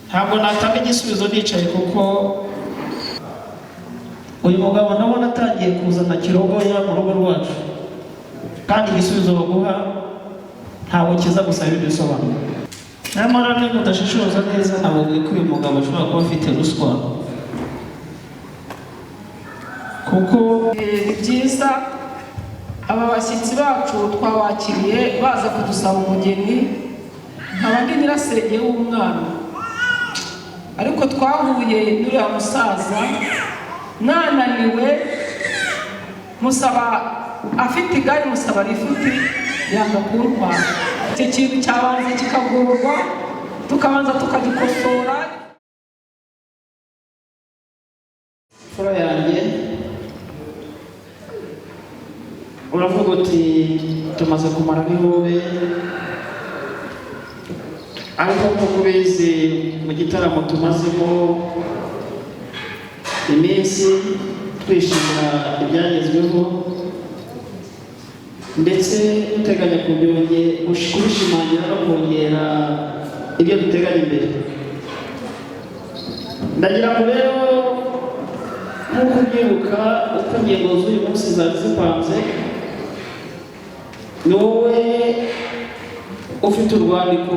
ntabwo natanga igisubizo nicaye kuko uyu mugabo ndabona atangiye kuzana kirogoya mu rugo rwacu, kandi igisubizo baguha ntabwo kiza gusaba ibyo bisobanuro. Nyamara niba udashishoza neza ntabwo ko uyu mugabo ashobora kuba afite ruswa, kuko ni byiza aba bashyitsi bacu twabakiriye baza kudusaba umugeni, nkaba ndi nyirasenge w'umwana, ariko twahuye n'uriya musaza nananiwe, musaba afite igare, musaba rifuti, yanga kuntwara. Icyo kintu cyabanza kikagorwa, tukabanza tukagikosora. fura yanjye uravuga uti tumaze kumara n'ihobe, ariko nk'uko ubizi mu gitaramo tumazemo iminsi twishimira ibyagezweho ndetse duteganya kubishimangira no kongera ibyo duteganya imbere. Ndagira ngo rero nk'uko ubyibuka uko ingingo z'uyu munsi zari zipanze, ni wowe ufite urwandiko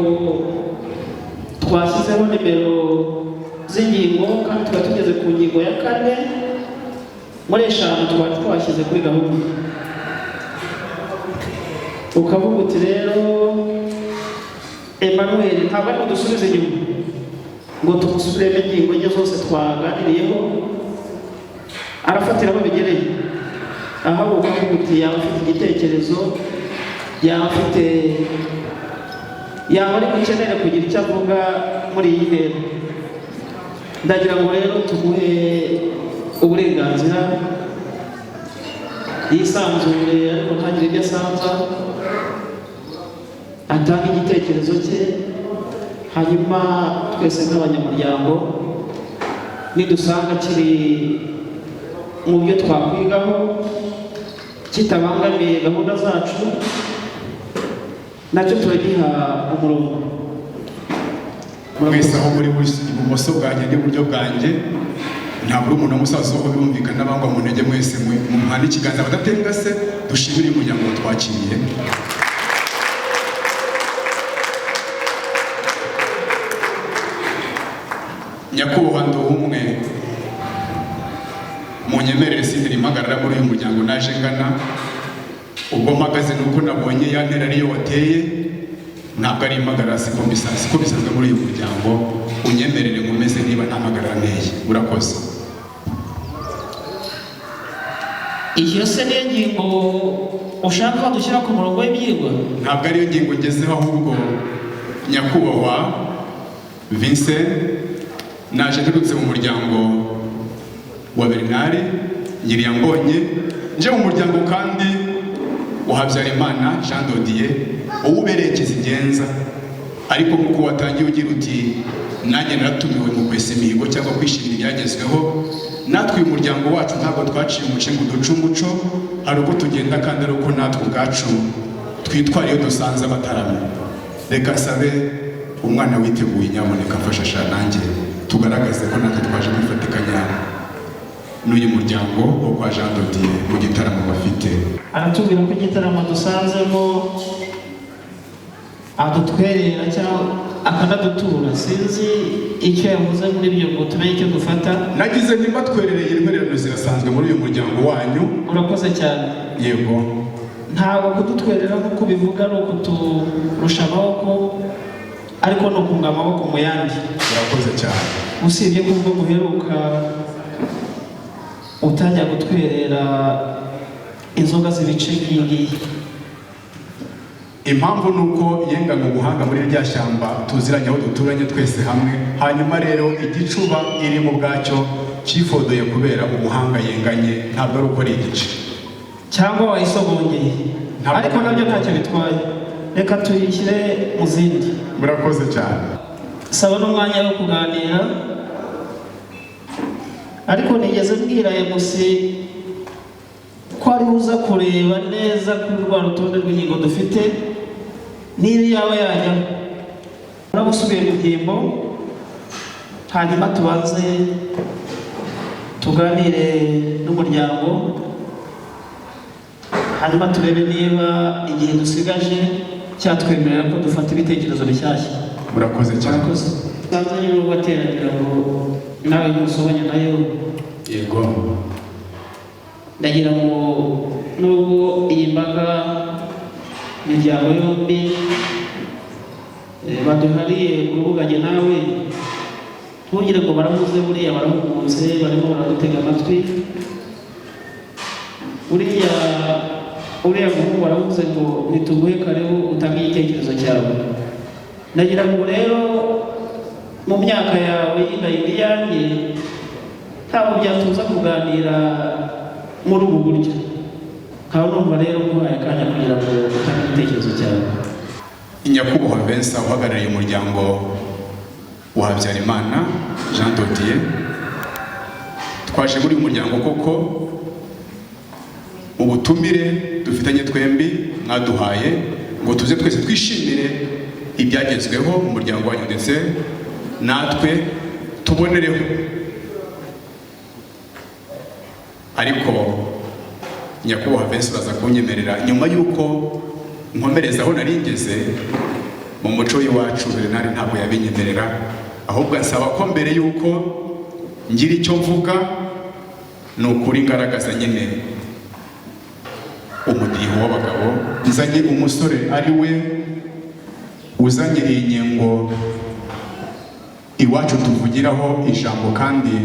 twashyizeho nimero z'ingingo, kandi tuba tugeze ku ngingo ya 4 muri 5 twari twashyize kuri gahunda. Ukavuga uti rero Emmanuel ntabwo ari dusubize inyuma ngo tumusubiremo ingingo nke zose twaganiriyeho, arafatira aho bigereye. Aha ukavuga uti yaba afite igitekerezo, yaba ari gukenera kugira icyo avuga muri iyi ntera. Ndagira ngo rero tumuhe uburenganzira yisanzure, ariko ntagire ibyo asanza, atanga igitekerezo cye, hanyuma twese nk'abanyamuryango nidusanga kiri mu byo twakwigaho kitabangamiye gahunda zacu, nacyo turagiha umurongo. Mwese aho muri ibumoso bwanjye n'iburyo bwanjye, ntabwo umuntu w'umusaza wo birumvikana bangwa mu ntege, mwese muhana ikiganza badatengase, dushimire umuryango twakiriye. Nyakubahwa Nduwumwe, munyemerere sintiri impagarara muri uyu muryango naje ngana. Ubwo mpagaze nuko nabonye ya ntera ariyo wateye, ntabwo ari impagarara, siko bisanzwe muri uyu muryango. Unyemerere nkomeze niba nta mpagarara nteye. Urakoze. Iyo se niyo ngingo ushaka ko dushyira ku murongo w'ibyigwa? Ntabwo ariyo ngingo ngezeho, ahubwo Nyakubahwa Vincent, naje nturutse mu muryango wa Bernard Ngiriyambonye, nje mu muryango kandi wa Habyarimana Jean Dodier, uwubereye kizigenza. Ariko nk'uko watangiye ugira uti nanjye naratumiwe mu kwesa imihigo cyangwa kwishimira ibyagezweho, natwe uyu muryango wacu ntabwo twaciye umuce ngo duce umuco, hari uko tugenda kandi ari uko natwe ubwacu twitwara iyo dusanze abataramye. Reka sabe umwana witeguye, nyamuneka mfasha nanjye tugaragaze ko natwe twaje kwifatikanya n'uyu muryango wo kwa Jean Dodier mu gitaramo bafite. Aratubwira ko igitaramo dusanzemo adutwerera cyangwa akanadutura, sinzi icyo yavuze muri ibyo ngo tumenye icyo dufata. Nagize nimba twerereye intwererano zirasanzwe muri uyu muryango wanyu. Urakoze cyane. Yego. Ntabwo kudutwerera nk'uko bivuga ari ukuturusha amaboko, ariko no kunga amaboko mu yandi. Urakoze cyane. Usibye ko ubwo muheruka utajya gutwerera inzoga z'ibice ngiyi. Impamvu nuko yengana ubuhanga muri rya shyamba tuziranye aho duturanye twese hamwe, hanyuma rero igicuba iri mu bwacyo cyifodoye kubera ubuhanga yenganye, ntabwo ari uko ari igice cyangwa wayisobongeye, ariko nabyo ntacyo bitwaye. Reka tuyishyire mu zindi. Murakoze cyane. Saba n'umwanya wo kuganira, ariko nigeze mbwira MC ko ari uza kureba neza kuri rwa rutonde rw'ingingo dufite niba yaba yajyaho. Urabusubiye mu byimbo, hanyuma tubanze tuganire n'umuryango, hanyuma turebe niba igihe dusigaje cyatwemerera ko dufata ibitekerezo bishyashya. Murakoze cyane. Sanze rero bateranira ngo nawe ntusobanye nayo. Yego. Ndagira ngo nubwo iyi mbaga imiryango yombi baduhariye uruvuganye nawe, ntugire ngo baramuze buriya barahumutse barimo baradutega amatwi. Uriya guhungu baravuze ngo nituguhe karibu utange igitekerezo cyawe. Ndagira ngo rero mu myaka yawe y'indahiro yanjye ntabwo byatuza kuganira muri ubu buryo. Nkaba numva rero nguhaye akanya kugira ngo utange igitekerezo cyawe. Nyakubahwa Vincent uhagarariye umuryango wa Habyarimana Jean Dodier, twaje muri uyu muryango koko ubutumire dufitanye twembi mwaduhaye ngo tuze twese twishimire ibyagezweho mu muryango wanyu ndetse natwe tubonereho. Ariko nyakubahwa Vincent uraza kunyemerera nyuma y'uko nkomereza aho nari ngeze mu muco w'iwacu, Bernard ntabwo yabinyemerera, ahubwo ansaba ko mbere y'uko ngira icyo mvuga ni ukuri ngaragaza nyine umudiho w'abagabo, nzanye umusore ari we uzanyiriye inyengo iwacu tuvugiraho ijambo kandi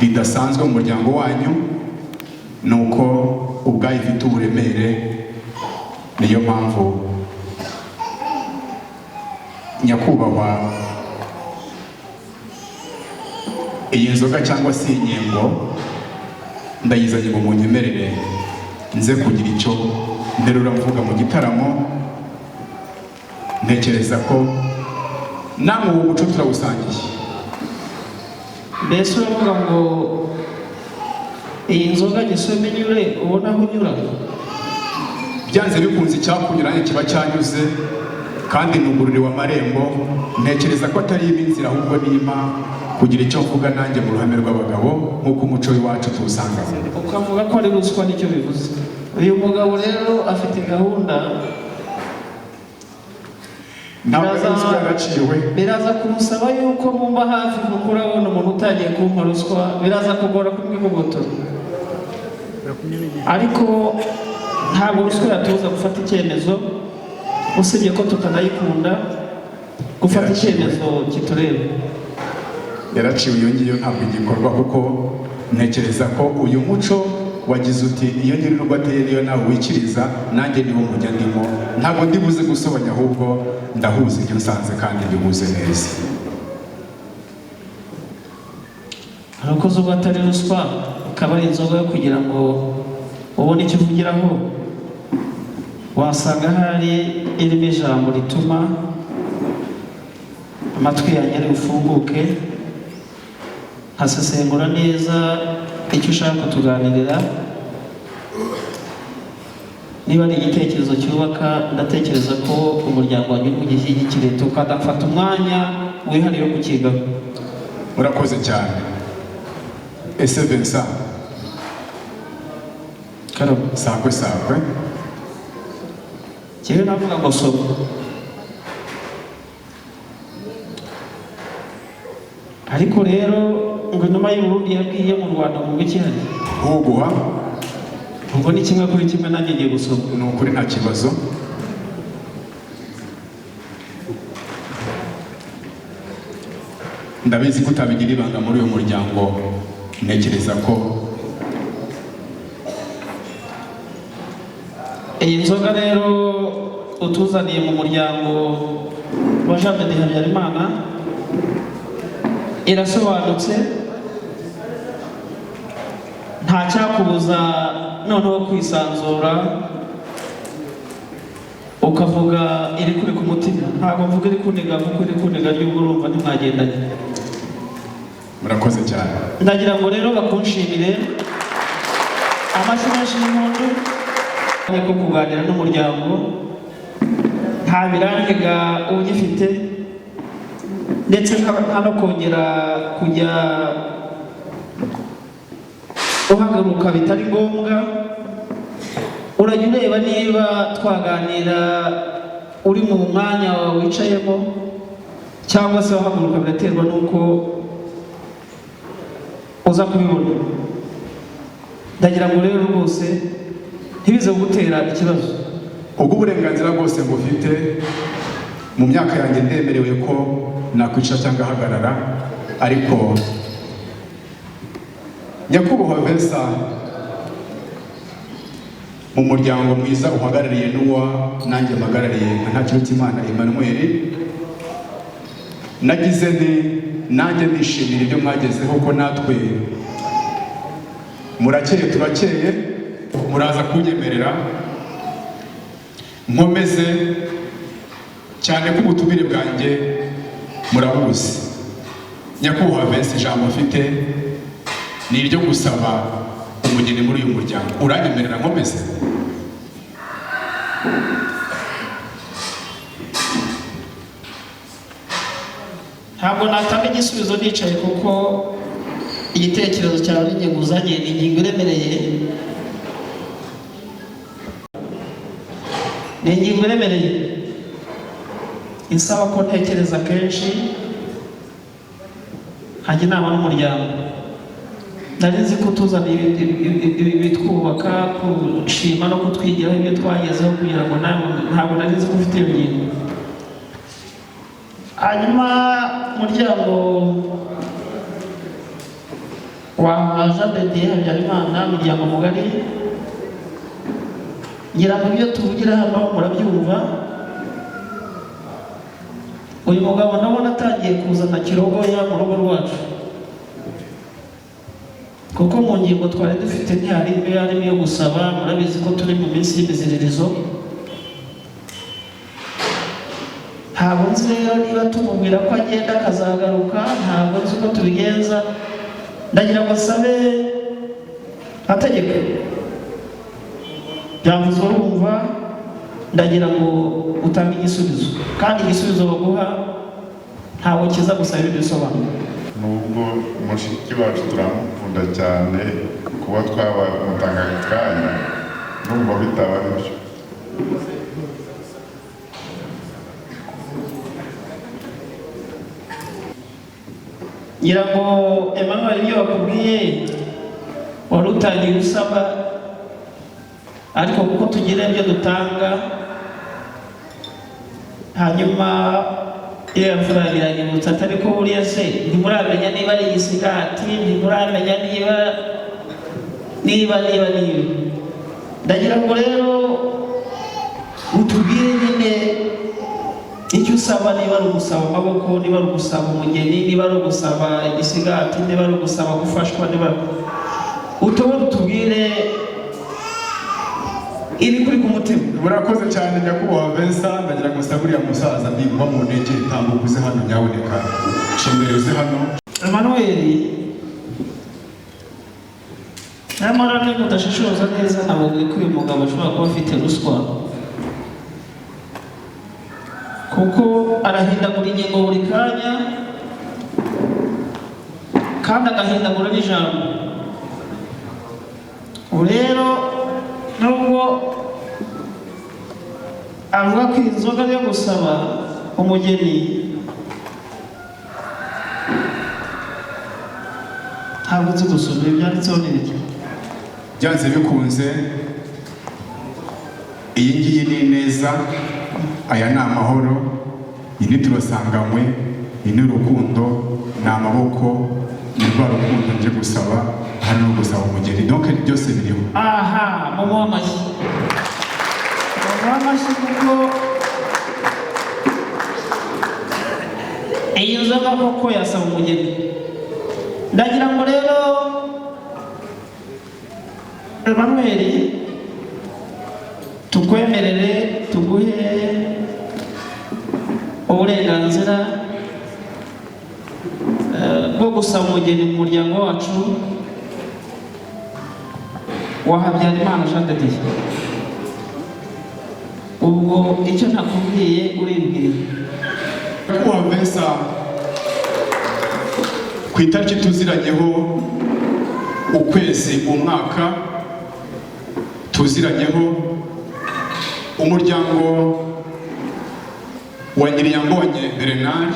ridasanzwe mu muryango wanyu, nuko ubwayo ifite uburemere. Niyo mpamvu nyakubahwa iyi nzoga cyangwa se inyengo ndayizanye ngo munyemerere nze kugira icyo nterura mvuga mu gitaramo. Ntekereza ko namwe uwo muco turawusangiye. Mbese uravuga ngo iyi nzoga gisome nyure ubona aho unyura? Byanze bikunze icyakunyuranye kiba cyanyuze kandi nugururiwe amarembo. Ntekereza ko atari ibinzira ahubwo nima kugira icyo mvuga nanjye mu ruhame rw'abagabo nk'uko umuco w'iwacu tuwusanga. Ukavuga ko ari ruswa nicyo bivuze. Uyu mugabo rero afite gahunda, biraza kumusaba yuko mumba hafi kuko urabona umuntu utagiye kumpa ruswa biraza kugora kumwigobotora. Ariko ntabwo ruswa yatuza gufata icyemezo, usibye ko tutanayikunda gufata icyemezo kitureba. Yaraciwe iyo ngiyo ntabwo igikorwa kuko ntekereza ko uyu muco wagize uti iyo nyirirwa ateye niyo nawe wikiriza, nanjye niwo mujya ndimo. Ntabwo ndibuze gusobanya ahubwo ndahuza ibyo nsanze kandi bihuze neza. Harakoze ubwo atari ruswa ikaba ari inzoga yo kugira ngo ubone icyo uvugiraho, wasanga hari irimo ijambo rituma amatwi yanjye ari bufunguke nkasesengura neza icyo ushaka kutuganirira. Niba ari igitekerezo cyubaka, ndatekereza ko umuryango wanjye mu gishyigikire tukadafata umwanya wihariye wo kukigaho. Murakoze cyane. Ese Vincent sakwe Kiwe navuga ngo soma. Ariko rero ngo inuma y'Uburundi yabwiye mu Rwanda mu bw'ikihari uguha ubwo ni kimwe kuri kimwe nanjye ngiye gusoma. Ni ukuri nta kibazo. Ndabizi ko utabigira ibanga muri uyu muryango. Ntekereza ko iyi nzoga rero utuzaniye mu muryango wa Jean de Habyarimana irasobanutse, nta cyakubuza noneho kwisanzura ukavuga iri kuri ku mutima. Ntabwo mvuga iri kuniga kuko iri kuniga ry'ubwo urumva ntimwagendanye. murakoze cyane. Ndagira ngo rero bakunshimire amashyi menshi y'impundu. ko kuganira n'umuryango nta birangega ugifite ndetse nta no kongera kujya uhagaruka bitari ngombwa. Urajya ureba niba twaganira uri mu mwanya wicayemo cyangwa se wahaguruka, biraterwa n'uko uza kubibona. Ndagira ngo rero rwose ntibize gutera ikibazo. Ubwo uburenganzira bwose ngufite, mu myaka yanjye ndemerewe ko nakwicara cyangwa ahagarara, ariko nyakubahwa Vincent, mu muryango mwiza uhagarariye n'uwa nanjye mpagarariye nka Ntakirutimana Emmanuel, nagize nti nanjye nishimira ibyo mwagezeho, ko natwe murakeye turakeye, muraza kunyemerera nkomeze cyane ko ubutumire bwanjye murabuzi. Nyakubahwa Vincent, ijambo mfite ni iryo gusaba umugeni muri uyu muryango. Uranyemerera nkomeze? Ntabwo natanga igisubizo nicaye, kuko igitekerezo cyawe n'ingingo uzanye ni ingingo iremereye, ni ingingo iremereye isaba ko ntekereza kenshi, hajya inama n'umuryango. Nari nzi ko tuzana ibitwubaka, kushima no kutwigiraho ibyo twagezeho, kugira ngo ntabwo nari nzi ko ufite iyo ngingo. Hanyuma umuryango wa Jean de Dieu Habyarimana, umuryango mugari, ngira ngo ibyo tuvugira hano murabyumva. Uyu mugabo ndabona atangiye kuzana kirogoya mu rugo rwacu, kuko mu ngingo twari dufite ntihari harimo yo gusaba. Murabizi ko turi mu minsi y'imiziririzo. Ntabwo nzi rero niba tumubwira ko agenda akazagaruka, ntabwo nzi uko tubigenza. Ndagira ngo asabe ategeka, byavuze urumva, ndagira ngo utange igisubizo, kandi igisubizo baguha ntabwo kiza gusaba ibyo bisobanuro. Nubwo mushiki wacu turamukunda cyane, kuba twabamutanga akanya numva bitaba aribyo. Ngira ngo Emmanuel, ibyo bakubwiye wari utangiye usaba, ariko kuko tugira ibyo dutanga, hanyuma iyo mvura biranyibutsa, atari ko buriya se ntimuramenya niba ari igisigati, ntimuramenya niba ndagira ngo rero utubwire nyine icyo usaba, niba ari ugusaba amaboko, niba ari ugusaba umugeni, niba ari ugusaba igisigati, niba ari ugusaba gufashwa, niba utubwire iri kuri ku mutima. Murakoze cyane nyakubahwa Vincent, ndagira ngo nsaba uriya musaza nimba mu ntege itambuka uze hano, nyaboneka shimire uze hano. Emmanuel, nyamara niba udashishoza neza, ntabwo ko uyu mugabo ashobora kuba afite ruswa, kuko arahindagura ingingo buri kanya, kandi agahindagura n'ijambo. Ubu rero nubwo avuga ko inzoga yo gusaba umugeni, ntabwo nzi gusoma ibyanditseho n'ibiki. Byanze bikunze, iyi ngiyi ni neza, aya ni amahoro, iyi ni turasanganywe, iyi ni urukundo, ni amaboko, ni rwa rukundo nje gusaba, hari no gusaba umugeni. Donc byose biriho. Aha, mumuha amashyi, mumuha amashyi, kuko iyi nzoga koko yasaba umugeni. Ndagira ngo rero Emmanuel, tukwemerere, tuguhe uburenganzira bwo gusaba umugeni mu muryango wacu wa Habyarimana Jean de Dieu. ubwo icyo nakubwiye uribwira. Nyakubahwa Vincent, ku itariki tuziranyeho ukwezi umwaka tuziranyeho, umuryango wa Nyiriyambonye Bernard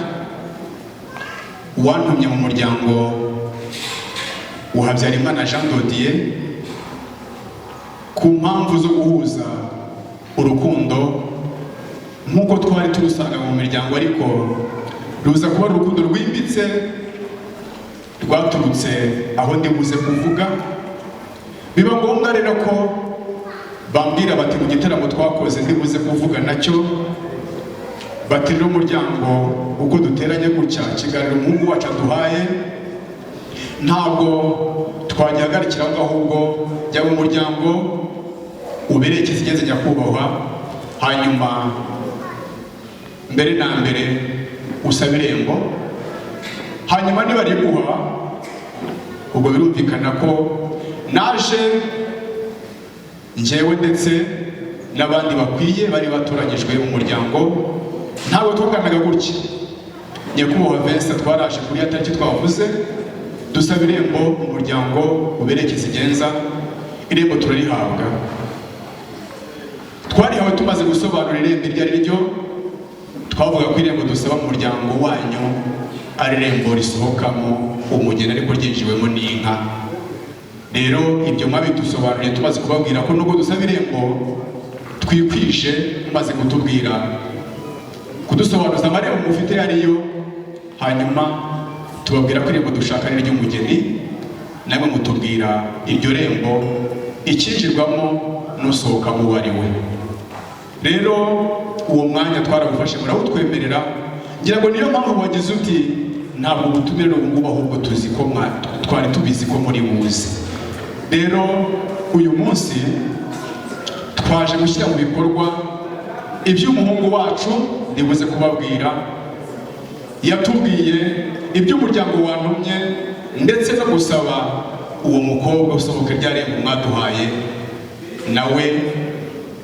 wantumye mu muryango wa Habyarimana Jean Dodier ku mpamvu zo guhuza urukundo nk'uko twari turusanga mu miryango, ariko ruza kuba urukundo rwimbitse rwaturutse aho ndibuze kuvuga. Biba ngombwa rero ko bambwira bati mu gitaramo twakoze ndibuze kuvuga nacyo, bati rero umuryango uko duteranye gutya kiganiro umuhungu wacu aduhaye ntabwo twagihagarikira ahubwo byaba umuryango ubereye ikizigeze nyakubahwa, hanyuma mbere na mbere usaba irembo, hanyuma niba riguha ubwo birumvikana ko naje njyewe ndetse n'abandi bakwiye bari batoranyijwe umuryango. Ntabwo twaganaga gutya. Nyakubahwa Vincent twaraje kuri ya tariki twavuze dusaba irembo umuryango ubereye ikizigenza, irembo turarihabwa. Twarihawe tumaze gusobanura irembo iryo ari ryo, twavuga ko irembo dusaba mu muryango wanyu ari irembo risohokamo umugeni ariko ryinjiwemo n'inka. Rero ibyo mwabidusobanuriye tumaze kubabwira ko nubwo dusaba irembo twikwije, mumaze kutubwira kudusobanuza amarembo mufite ariyo, hanyuma tubabwira ko irembo dushaka ari iry'umugeni, namwe mutubwira iryo rembo ikinjirwamo n'usohokamo uwo ari we. Rero uwo mwanya twaragufashe murawutwemerera, ngira ngo niyo mpamvu wagize uti ntabwo ubutumire ubu ngubu ahubwo tuzi ko twari tubizi ko muri buzi. Rero uyu munsi twaje gushyira mu bikorwa iby'umuhungu wacu ndibuze kubabwira. Yatubwiye iby'umuryango wantumye ndetse no gusaba uwo mukobwa usohoka rya rembo mwaduhaye, nawe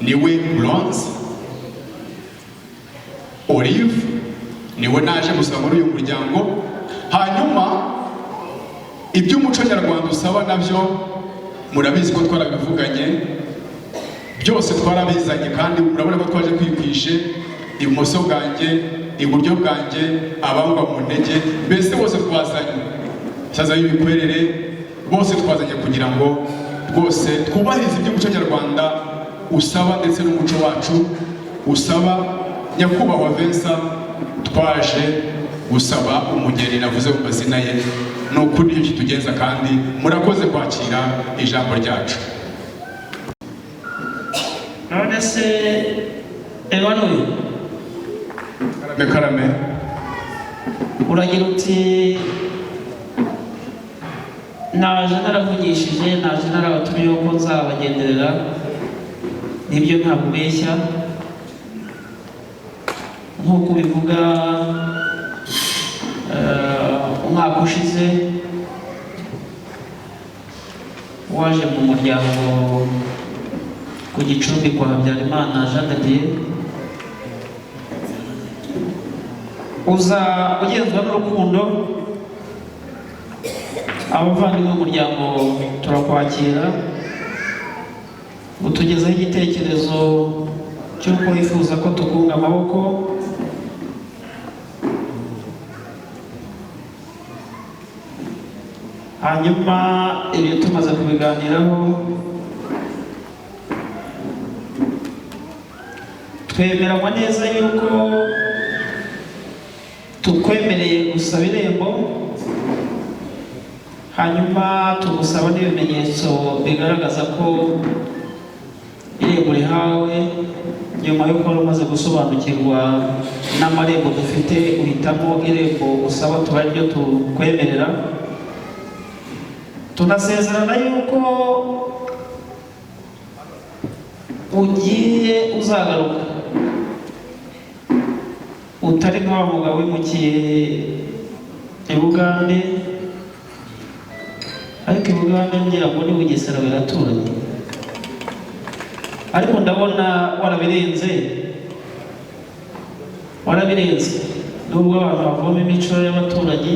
niwe Bronze Olive, niwe naje gusaba muri uyu muryango. Hanyuma iby'umuco nyarwanda usaba nabyo murabizi ko twarabivuganye, byose twarabizanye kandi murabona ko twaje kwikwishe ibumoso bwanjye iburyo bwanjye abangwa mu ntege, mbese bose twazanye saza y'ibikwerere, bose twazanye kugira ngo rwose twubahirize iby'umuco nyarwanda usaba ndetse n'umuco wacu usaba. Nyakubahwa Vincent, twaje gusaba umugeni navuze mu mazina ye, ni ukuri icyo tugenza kandi murakoze kwakira ijambo ryacu. None se Emmanuel Karame uragira uti naje naravugishije, naje narabatumiye ko nzabagenderera, nibyo ntabwo ubeshya nk'uko ubivuga. Umwaka ushize waje mu muryango ku Gicumbi kwa Habyarimana Jean Dodier, uza ugenzwa n'urukundo. Abavandimwe b'umuryango turakwakira, utugezaho igitekerezo cy'uko wifuza ko tukunga amaboko. Hanyuma ibyo tumaze kubiganiraho, twemeranywa neza yuko tukwemereye gusaba irembo, hanyuma tugusaba n'ibimenyetso bigaragaza ko irembo rihawe. Nyuma y'uko wari umaze gusobanukirwa n'amarembo dufite, uhitamo irembo usaba tuba ryo tukwemerera. Tunasezerana yuko ugiye uzagaruka utari nka wa mugabo wimukiye i Bugande, ariko i Bugande ngira ngo ni Bugesera biraturanye. ariko ndabona warabirenze nubwo abantu bavoma imico y'abaturage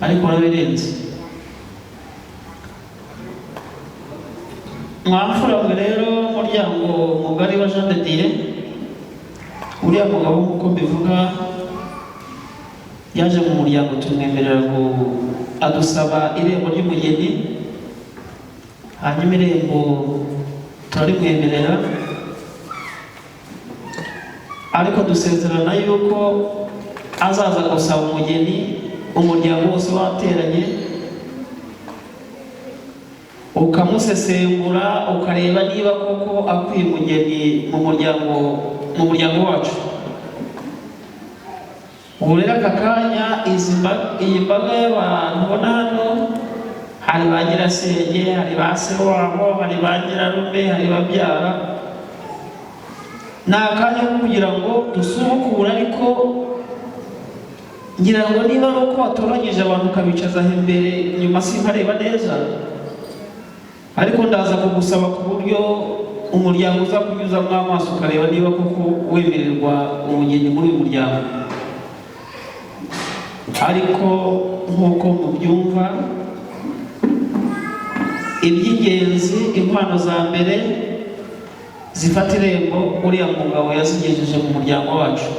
ariko warabirenze. Mwamfura rero umuryango mugari wa Jean de Dieu, uriya mugabo nk'uko mbivuga yaje mu muryango tumwemerera ngo adusaba irembo ry'umugeni, hanyuma irembo turarimwemerera, ariko dusezerana yuko azaza gusaba umugeni umuryango wose wateranye, ukamusesengura ukareba niba koko akwiye umugeni mu muryango wacu. Ubu rero aka kanya iyi mbaga y'abantu ubona hano, hari ba nyirasenge, hari ba se wabo, hari ba nyirarume, hari babyara, ni akanya ko kugira ngo dusubukure, ariko ngira ngo niba ari uko watoranyije abantu ukabicaza imbere nyuma sinkareba neza, ariko ndaza kugusaba ku buryo umuryango uza kunyuzamo amaso ukareba niba koko wemererwa umugeni muri uyu muryango. Ariko nk'uko mubyumva, iby'ingenzi, impano za mbere zifata irembo uriya mugabo yazigejeje mu muryango wacu.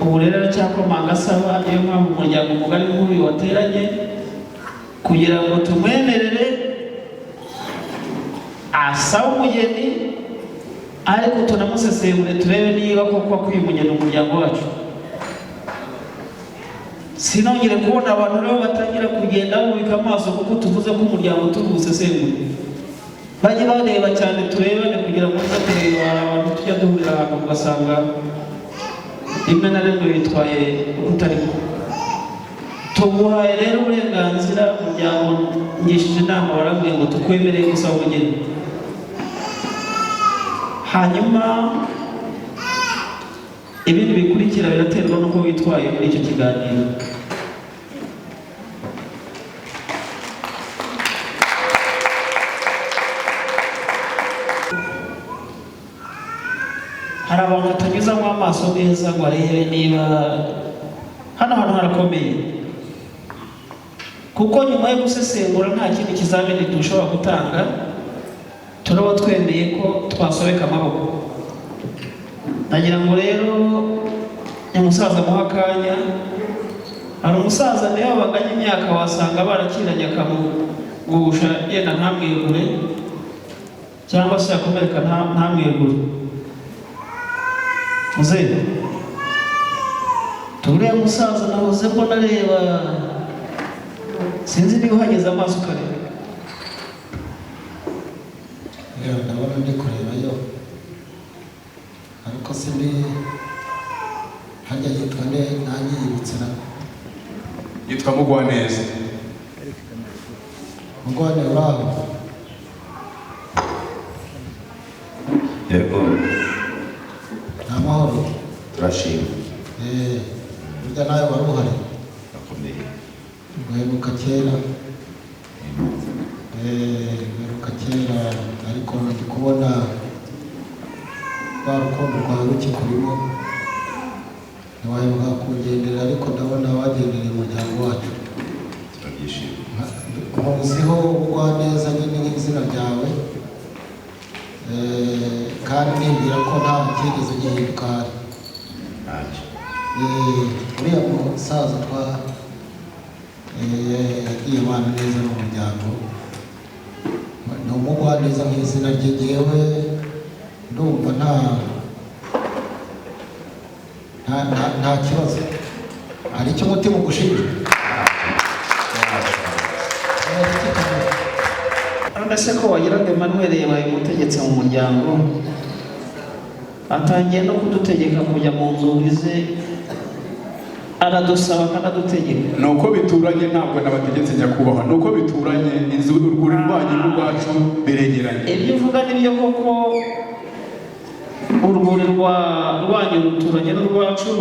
Ubu rero aracyakomanga asaba, niyo mpamvu umuryango mugari nk'uyu wateranye kugira ngo tumwemerere asaba umugeni, ariko tunamusesengure turebe niba koko akwiye umugeni mu muryango wacu. Sinongere kubona abantu rero batangira kugenda bubika amaso kuko tuvuze ko umuryango turi busesengure. Bajye bareba cyane turebane kugira ngo tuze kureba abantu tujya duhurira ahantu ugasanga rimwe na rimwe bitwaye ukutariko. Tuguhaye rero uburenganzira, umuryango ngishije inama barabwiye ngo tukwemereye gusaba umugeni, hanyuma ibindi bikurikira biraterwa n'uko witwaye muri icyo kiganiro. Hari abantu batanyuzamo amaso neza ngo arebe niba hano hantu harakomeye, kuko nyuma yo gusesengura nta kindi kizamini dushobora gutanga, turaba twemeye ko twasobeka amaboko. Nagira ngo rero umusaza muha akanya, hari umusaza niyo baganye imyaka wasanga barakiranye akamugusha yenda ntamwegure, cyangwa se yakomereka ntamwegure. Muzehe, turiya musaza nahoze mbona areba, sinzi niba uhageze amaso ukareba. Ndabona ndi kurebayo, ariko sindi hajya yitwa nanjye yibutse na Yitwa Mugwaneza. Mugwane uraho? Yego. Nta mahoro? Turashima. Burya nawe wari uhari? Akomeye. Guheruka kera? Guheruka kera, ariko ndi kubona rwa rukundo rwawe rukikurimo. Ntiwaheruka kugendera, ariko ndabona wagendereye umuryango wacu. Turabyishimiye. Muziho ubugwaneza nyine nk'izina ryawe, kandi nibwira ko nta kigeze gihinduka. Ntacyo. Uriya musaza yagiye abana neza n'umuryango, ni umugwaneza nk'izina rye. Jyewe ndumva nta kibazo. Hari icyo umutima ugushinja? Mbese ko wagira ngo Emmanuel yabaye umutegetsi mu muryango, atangiye no kudutegeka kujya mu nzuri ze, aradusaba akanadutegeka. Ni uko bituranye, ntabwo n'abategetsi nyakubahwa, ni uko bituranye, inzu urwuri rwanyu n'urwacu biregeranye. Ibyo uvuga nibyo koko, urwuri rwanyu ruturanye n'urwacu,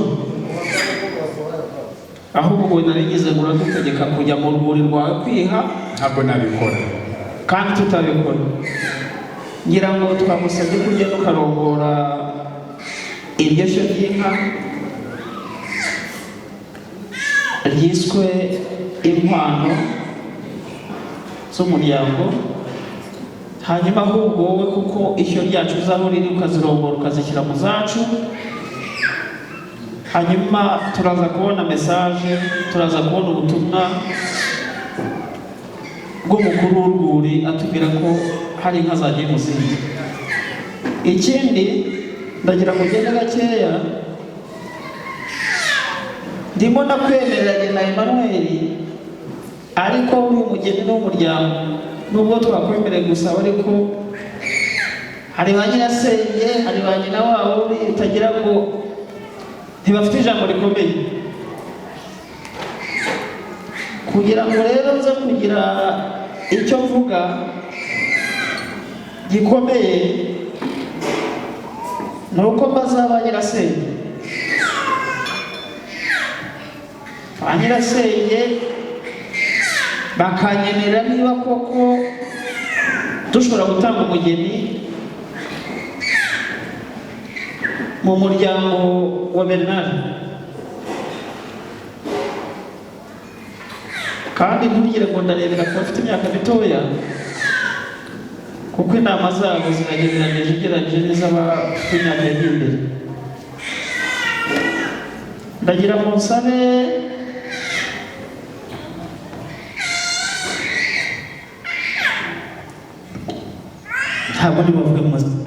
ahubwo narigize ngo uradutegeka kujya mu rwuri rwawe kwiha. Ntabwo nabikora, kandi tutabikora. Ngira ngo twamusabye kugenda ukarongora iryo shyo ry'inka ryiswe inkwano z'umuryango, hanyuma ahubwo wowe kuko ishyo ryacu uzaho riri ukazirongora ukazishyira mu zacu, hanyuma turaza kubona mesaje, turaza kubona ubutumwa bw'umukuru w'urwuri atubwira ko hari inka zagiye mu zindi. Ikindi ndagira ngo ugende gakeya, ndimo nakwemereranye na Emmanuel, ariko uri umugeni n'umuryango, nubwo twakwemereye gusaba, ariko hari ba nyirasenge, hari ba nyina wabo utagira ngo ntibafite ijambo rikomeye. Kugira ngo rero nze kugira icyo mvuga gikomeye, ni uko mbaza ba nyirasenge. Ba nyirasenge bakanyemerera niba koko dushobora gutanga umugeni mu muryango wa Bernard. Kandi ntugire ngo ndarebera ko bafite imyaka mitoya, kuko inama zabo ziragereranije ugereranyije n'iz'abafite imyaka iri imbere. Ndagira ngo nsabe ntabwo ndi buvuge mu mazina.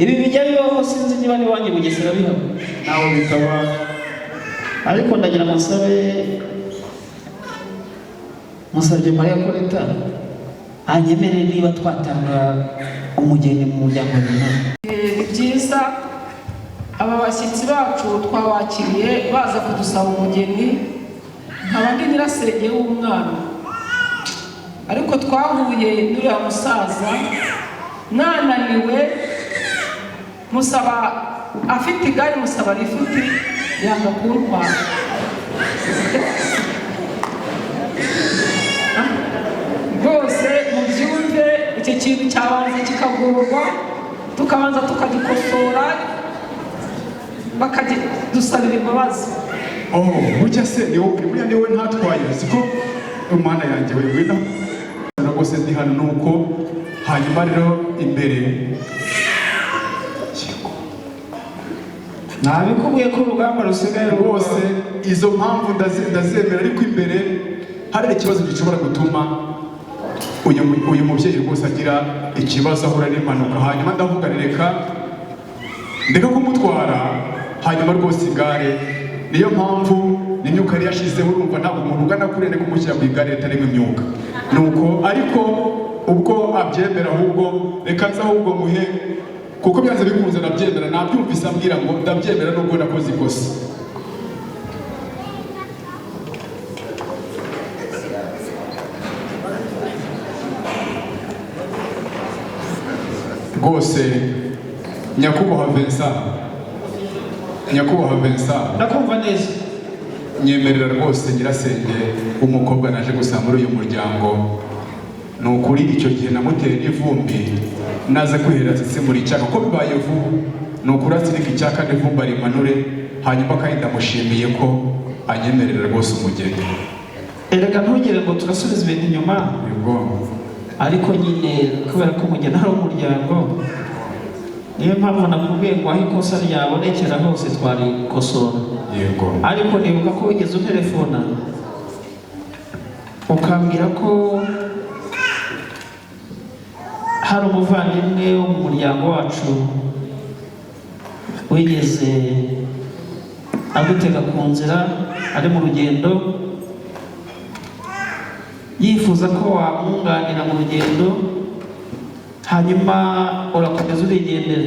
Ibi bijya bibaho, sinzi niba n'iwanjye Bugesera bihaba, nawe bikaba, ariko ndagira ngo nsabe musabye Mariya Koleta anyemerere niba twatanga umugeni mu muryango runaka. Ni byiza, aba bashyitsi bacu twabakiriye baza kudusaba umugeni, nkaba ndi nyirasenge w'umwana, ariko twahuye n'uriya musaza nananiwe, musaba afite igare, musaba rifuti, yanga kuntwara. Rwose mubyumve, icyo kintu cyabanza kikagorwa, tukabanza tukagikosora, bakadusabira imbabazi. Burya se buriya niwe ntatwaye, siko umwana yanjye we wina rwose ndi hano nuko. Hanyuma rero imbere nabikubwiye ko urugamba rusigaye rwose, izo mpamvu ndazemera, ariko imbere hari ikibazo gishobora gutuma uyu mubyeyi rwose agira ikibazo, ahura n'impanuka. Hanyuma ndavuga reka kumutwara, hanyuma rwose igare, niyo mpamvu n'imyuka yari yashizeho. Urumva ntabwo umuntu ugana kurene kumushyira ku igare ritarimo imyuka, nuko ariko ubwo abyemera, ahubwo reka nza ahubwo muhe, kuko byanze bikunze ndabyemera, nabyumvise ambwira ngo ndabyemera nubwo nakoze ikosa. Rwose nyakubahwa Vincent, ndakumva neza. nyemerera rwose nyirasenge w'umukobwa naje gusanga muri uyu muryango. Ni ukuri icyo gihe namuteye n'ivumbi, naze kwihera zitsimura icyaka, ko bibaye vuba. Ni ukuri atsirika icyaka n'ivumbi arimanure, hanyuma kandi ndamushimiye ko anyemerera rwose umugeni. Erega ntugire ngo turasubiza ibintu inyuma, ariko nyine kubera ko umugeni ari umuryango, niyo mpamvu nakubwiye ngo aho ikosa ryabonekera hose twarikosora. Yego. Ariko nibuka ko wigeze utelefona ukambwira ko hari umuvandimwe wo mu muryango wacu wigeze agutega ku nzira ari mu rugendo, yifuza ko wamwunganira mu rugendo, hanyuma urakomeza urigendera.